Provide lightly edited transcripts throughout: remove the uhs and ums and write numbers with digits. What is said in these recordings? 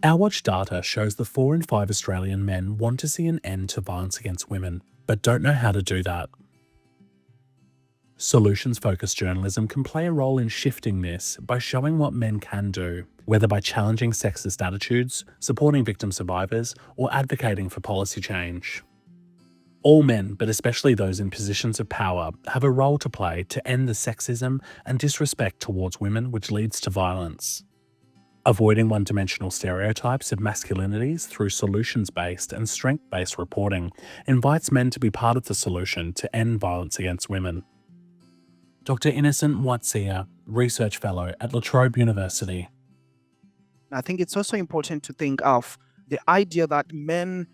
Our Watch data shows that 4 in 5 Australian men want to see an end to violence against women, but don't know how to do that. Solutions-focused journalism can play a role in shifting this by showing what men can do, whether by challenging sexist attitudes, supporting victim survivors, or advocating for policy change. All men, but especially those in positions of power, have a role to play to end the sexism and disrespect towards women which leads to violence. Avoiding one-dimensional stereotypes of masculinities through solutions-based and strength-based reporting invites men to be part of the solution to end violence against women. Dr. Innocent Mwatsiya, Research Fellow at La Trobe University. I think it's also important to think of the idea that men,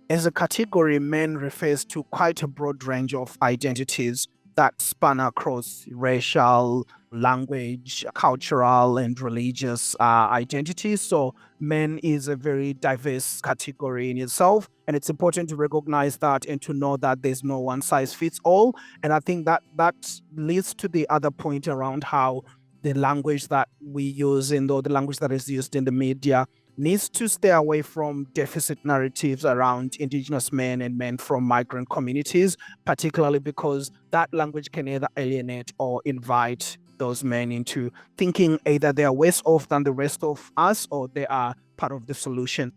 as a category, men refers to quite a broad range of identities that span across racial, language, cultural, and religious identities. So men is a very diverse category in itself. And it's important to recognize that and to know that there's no one size fits all. And I think that leads to the other point around how the language that we use the language that is used in the media needs to stay away from deficit narratives around Indigenous men and men from migrant communities, particularly because that language can either alienate or invite those men into thinking either they are worse off than the rest of us or they are part of the solution.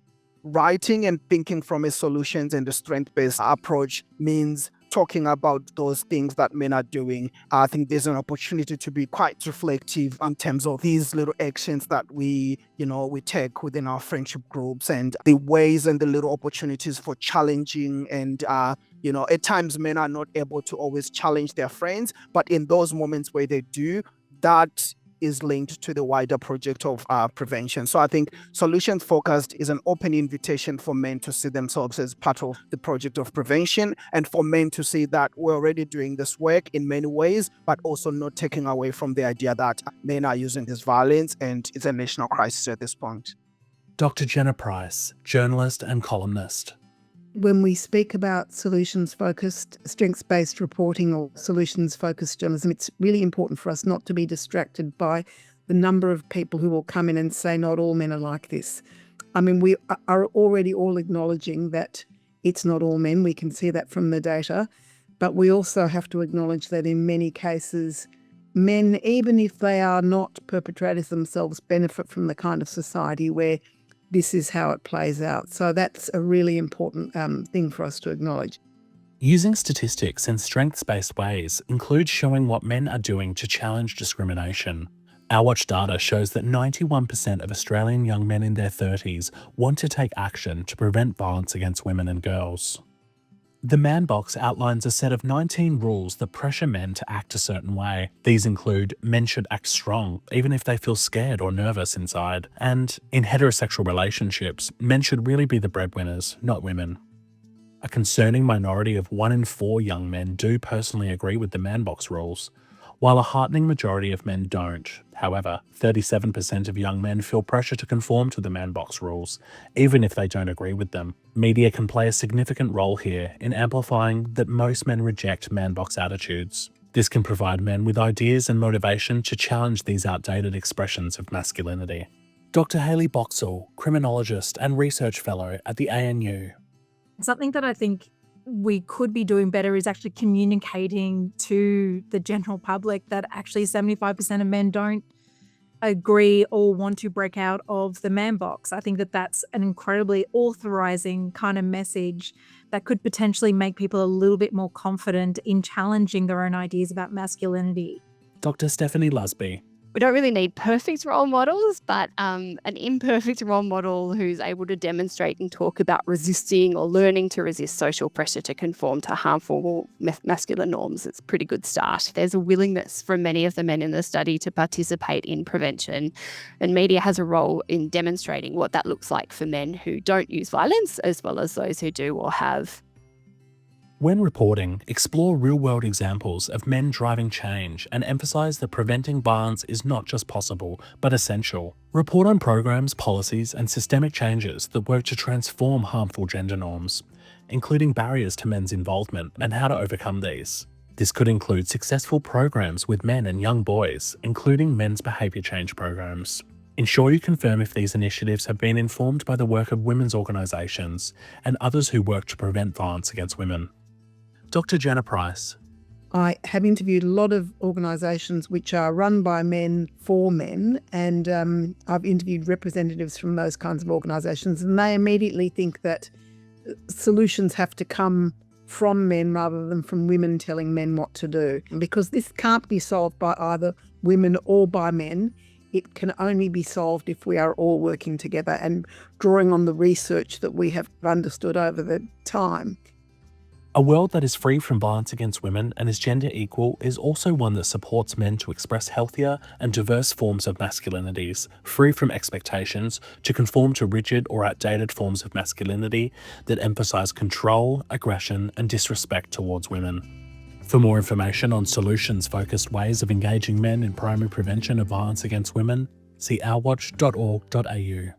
Writing and thinking from a solutions and a strength-based approach means talking about those things that men are doing. I think there's an opportunity to be quite reflective in terms of these little actions that we take within our friendship groups and the ways and the little opportunities for challenging and at times men are not able to always challenge their friends, but in those moments where they do, that is linked to the wider project of prevention. So I think solutions focused is an open invitation for men to see themselves as part of the project of prevention and for men to see that we're already doing this work in many ways, but also not taking away from the idea that men are using this violence and it's a national crisis at this point. Dr. Jenna Price, journalist and columnist. When we speak about solutions-focused, strengths-based reporting or solutions-focused journalism, it's really important for us not to be distracted by the number of people who will come in and say not all men are like this. I mean, we are already all acknowledging that it's not all men. We can see that from the data. But we also have to acknowledge that in many cases, men, even if they are not perpetrators themselves, benefit from the kind of society where this is how it plays out. So that's a really important thing for us to acknowledge. Using statistics in strengths-based ways includes showing what men are doing to challenge discrimination. Our Watch data shows that 91% of Australian young men in their 30s want to take action to prevent violence against women and girls. The Man Box outlines a set of 19 rules that pressure men to act a certain way. These include men should act strong, even if they feel scared or nervous inside. And in heterosexual relationships, men should really be the breadwinners, not women. A concerning minority of 1 in 4 young men do personally agree with the Man Box rules, while a heartening majority of men don't. However, 37% of young men feel pressure to conform to the Man Box rules, even if they don't agree with them. Media can play a significant role here in amplifying that most men reject Man Box attitudes. This can provide men with ideas and motivation to challenge these outdated expressions of masculinity. Dr. Hayley Boxall, Criminologist and Research Fellow at the ANU. Something that I think we could be doing better is actually communicating to the general public that actually 75% of men don't agree or want to break out of the man box. I think that that's an incredibly authorizing kind of message that could potentially make people a little bit more confident in challenging their own ideas about masculinity. Dr. Stephanie Lusby. We don't really need perfect role models, but an imperfect role model who's able to demonstrate and talk about resisting or learning to resist social pressure to conform to harmful masculine norms. It's a pretty good start. There's a willingness from many of the men in the study to participate in prevention, and media has a role in demonstrating what that looks like for men who don't use violence, as well as those who do or have. When reporting, explore real-world examples of men driving change and emphasize that preventing violence is not just possible, but essential. Report on programs, policies, and systemic changes that work to transform harmful gender norms, including barriers to men's involvement and how to overcome these. This could include successful programs with men and young boys, including men's behaviour change programs. Ensure you confirm if these initiatives have been informed by the work of women's organisations and others who work to prevent violence against women. Dr. Jenna Price. I have interviewed a lot of organisations which are run by men for men, and I've interviewed representatives from those kinds of organisations, and they immediately think that solutions have to come from men rather than from women telling men what to do. Because this can't be solved by either women or by men. It can only be solved if we are all working together and drawing on the research that we have understood over the time. A world that is free from violence against women and is gender equal is also one that supports men to express healthier and diverse forms of masculinities, free from expectations to conform to rigid or outdated forms of masculinity that emphasise control, aggression, and disrespect towards women. For more information on solutions-focused ways of engaging men in primary prevention of violence against women, see ourwatch.org.au.